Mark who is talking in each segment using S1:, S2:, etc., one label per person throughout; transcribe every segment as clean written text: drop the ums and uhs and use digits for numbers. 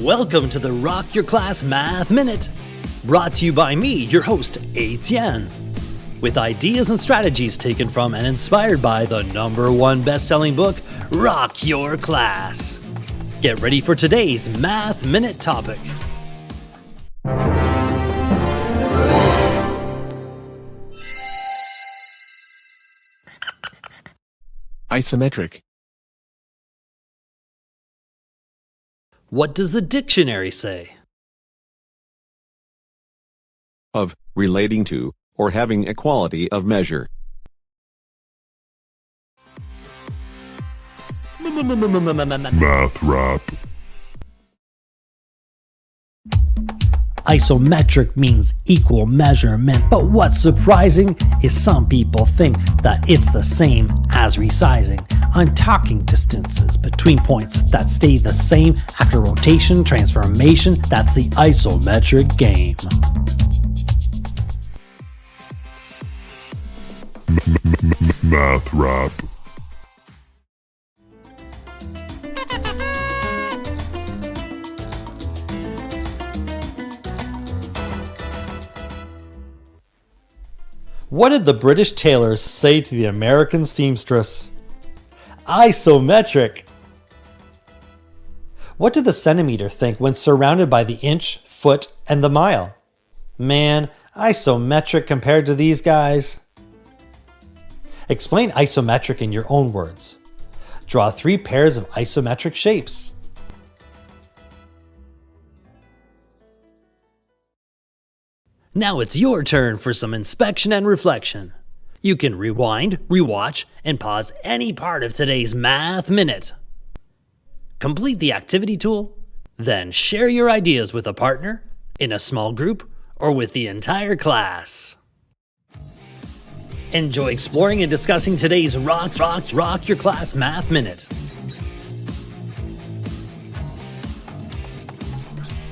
S1: Welcome to the Rock Your Class Math Minute, brought to you by me, your host, Etienne, with ideas and strategies taken from and inspired by the #1 best-selling book, Rock Your Class. Get ready for today's Math Minute topic.
S2: Isometric.
S1: What does the dictionary say?
S2: Of, relating to, or having a quality of measure.
S3: Math rap.
S1: Isometric means equal measurement, but what's surprising is some people think that it's the same as resizing. I'm talking distances between points that stay the same after rotation, transformation. That's the isometric game.
S3: Math rap.
S1: What did the British tailor say to the American seamstress? Isometric. What did the centimeter think when surrounded by the inch, foot, and the mile? Man, isometric compared to these guys. Explain isometric in your own words. Draw 3 pairs of isometric shapes. Now it's your turn for some inspection and reflection. You can rewind, rewatch, and pause any part of today's Math Minute. Complete the activity tool, then share your ideas with a partner, in a small group, or with the entire class. Enjoy exploring and discussing today's Rock Your Class Math Minute.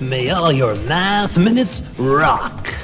S1: May all your math minutes rock!